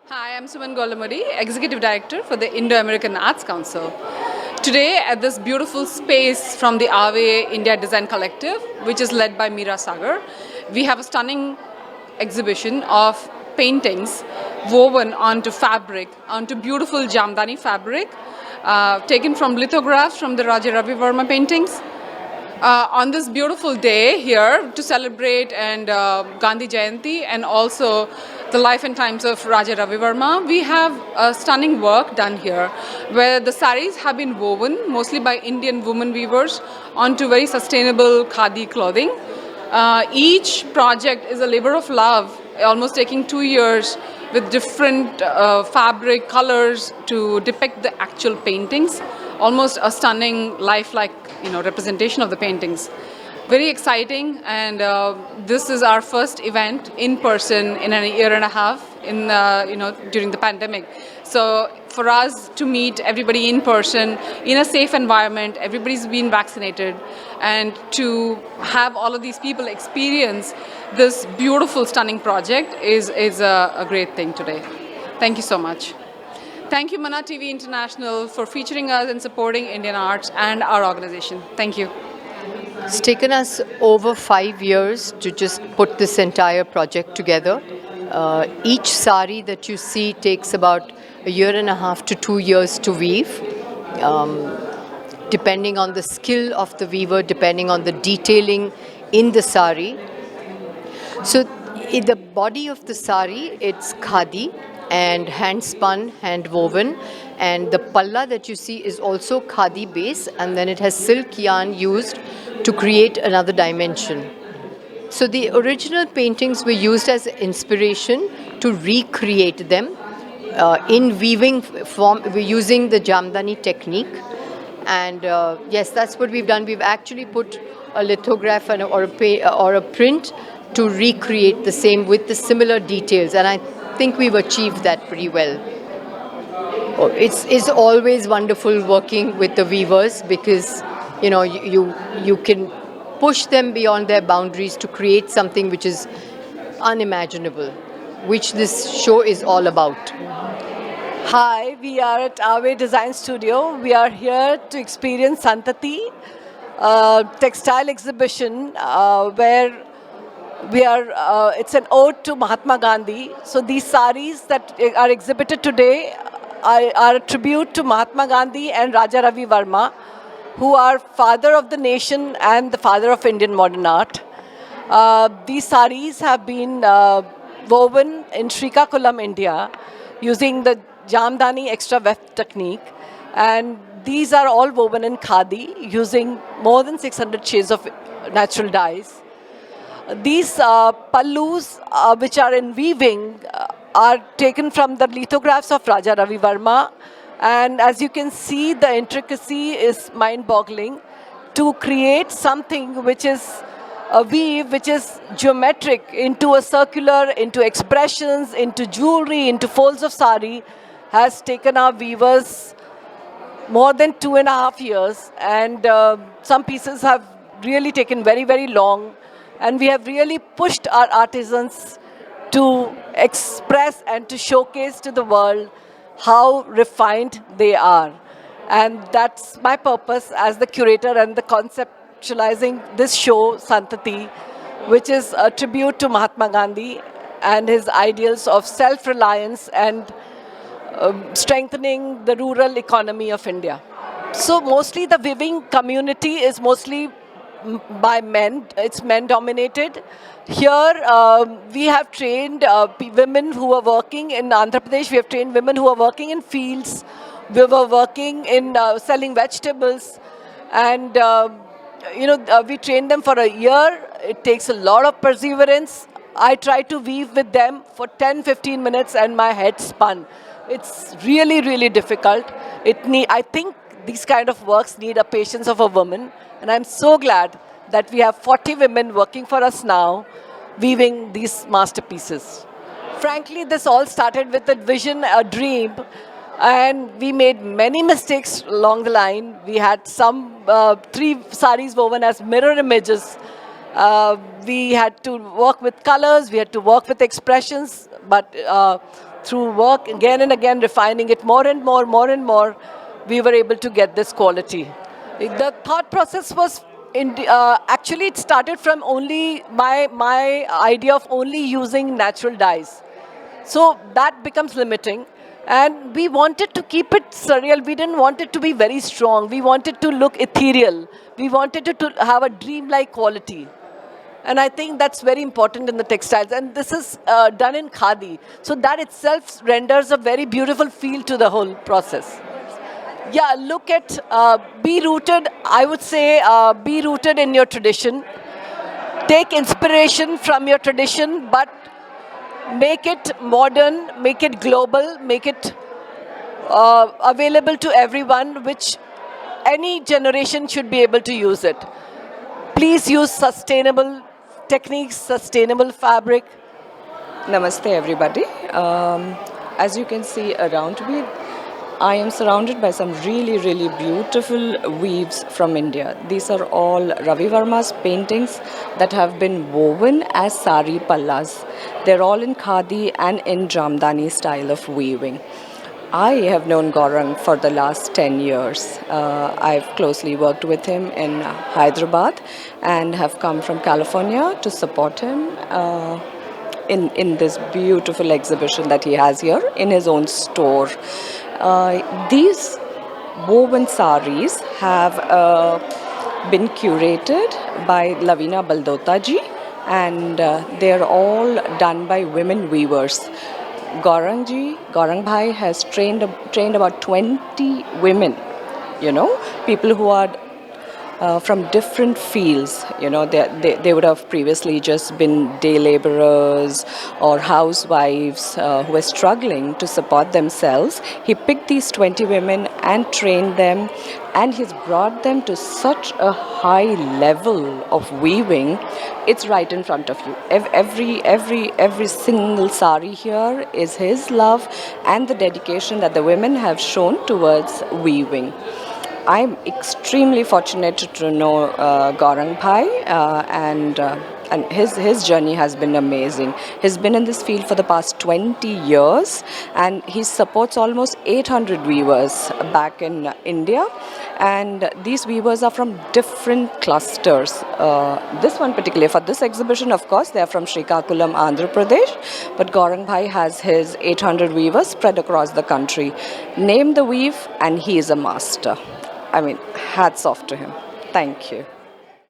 Hi, I'm Suman Golamuri, Executive Director for the Indo-American Arts Council. Today, at this beautiful space from the Aave India Design Collective, which is led by Meera Sagar, we have a stunning exhibition of paintings woven onto fabric, onto beautiful Jamdani fabric, taken from lithographs from the Raja Ravi Verma paintings. On this beautiful day here to celebrate and Gandhi Jayanti and also the life and times of Raja Ravi Verma, we have a stunning work done here where the saris have been woven mostly by Indian women weavers onto very sustainable khadi clothing. Each project is a labor of love, almost taking 2 years with different fabric colors to depict the actual paintings. Almost a stunning, lifelike, representation of the paintings. Very exciting, and this is our first event in person in a year and a half during the pandemic. So for us to meet everybody in person in a safe environment, everybody's been vaccinated, and to have all of these people experience this beautiful, stunning project is a great thing today. Thank you so much. Thank you, Mana TV International, for featuring us and supporting Indian arts and our organization. Thank you. It's taken us over 5 years to just put this entire project together. Each sari that you see takes about a year and a half to 2 years to weave, depending on the skill of the weaver, depending on the detailing in the sari. So, in the body of the sari, it's khadi and hand spun, hand woven, and the palla that you see is also khadi base, and then it has silk yarn used to create another dimension. So the original paintings were used as inspiration to recreate them in weaving form. We're using the Jamdani technique, and yes, that's what we've done. We've actually put a lithograph or a print to recreate the same with the similar details, and I think we've achieved that pretty well. It's always wonderful working with the weavers because you can push them beyond their boundaries to create something which is unimaginable, which this show is all about. Hi, we are at Aave Design Studio. We are here to experience Santati, a textile exhibition where it's an ode to Mahatma Gandhi. So these saris that are exhibited today are a tribute to Mahatma Gandhi and Raja Ravi Verma, who are father of the nation and the father of Indian modern art. These saris have been woven in Srikakulam, India, using the Jamdani extra weft technique. And these are all woven in khadi, using more than 600 shades of natural dyes. These pallus, which are in weaving, are taken from the lithographs of Raja Ravi Verma. And as you can see, the intricacy is mind-boggling to create something which is a weave, which is geometric into a circular, into expressions, into jewelry, into folds of sari, has taken our weavers more than 2.5 years. And some pieces have really taken very, very long. And we have really pushed our artisans to express and to showcase to the world how refined they are. And that's my purpose as the curator and the conceptualizing this show, Santati, which is a tribute to Mahatma Gandhi and his ideals of self-reliance and strengthening the rural economy of India. So mostly the weaving community is mostly by men. It's men dominated. Here we have trained women who are working in Andhra Pradesh. We have trained women who are working in fields. We were working in selling vegetables, and we train them for a year. It takes a lot of perseverance. I try to weave with them for 10-15 minutes and my head spun. It's really, really difficult. I think these kind of works need a patience of a woman. And I'm so glad that we have 40 women working for us now, weaving these masterpieces. Frankly, this all started with a vision, a dream, and we made many mistakes along the line. We had some 3 saris woven as mirror images. We had to work with colors, we had to work with expressions, but through work again and again, refining it more and more, we were able to get this quality. The thought process was, actually it started from only my idea of only using natural dyes. So that becomes limiting. And we wanted to keep it surreal. We didn't want it to be very strong. We wanted to look ethereal. We wanted it to have a dreamlike quality. And I think that's very important in the textiles. And this is done in khadi. So that itself renders a very beautiful feel to the whole process. Yeah, look at, be rooted, I would say, be rooted in your tradition. Take inspiration from your tradition, but make it modern, make it global, make it available to everyone, which any generation should be able to use it. Please use sustainable techniques, sustainable fabric. Namaste everybody. As you can see around me, I am surrounded by some really, really beautiful weaves from India. These are all Ravi Verma's paintings that have been woven as sari pallas. They're all in khadi and in jamdani style of weaving. I have known Gaurang for the last 10 years. I've closely worked with him in Hyderabad and have come from California to support him in this beautiful exhibition that he has here in his own store. These woven saris have been curated by Lavina Baldota ji, and they're all done by women weavers. Gaurang Bhai has trained about 20 women, people who are from different fields. They would have previously just been day laborers or housewives who were struggling to support themselves. He picked these 20 women and trained them, and he's brought them to such a high level of weaving. It's right in front of you. Every single sari here is his love and the dedication that the women have shown towards weaving. I'm extremely fortunate to know Gaurang Bhai, and his journey has been amazing. He's been in this field for the past 20 years, and he supports almost 800 weavers back in India. And these weavers are from different clusters. This one particularly, for this exhibition, of course, they are from Srikakulam, Andhra Pradesh. But Gaurang Bhai has his 800 weavers spread across the country. Name the weave, and he is a master. I mean, hats off to him. Thank you.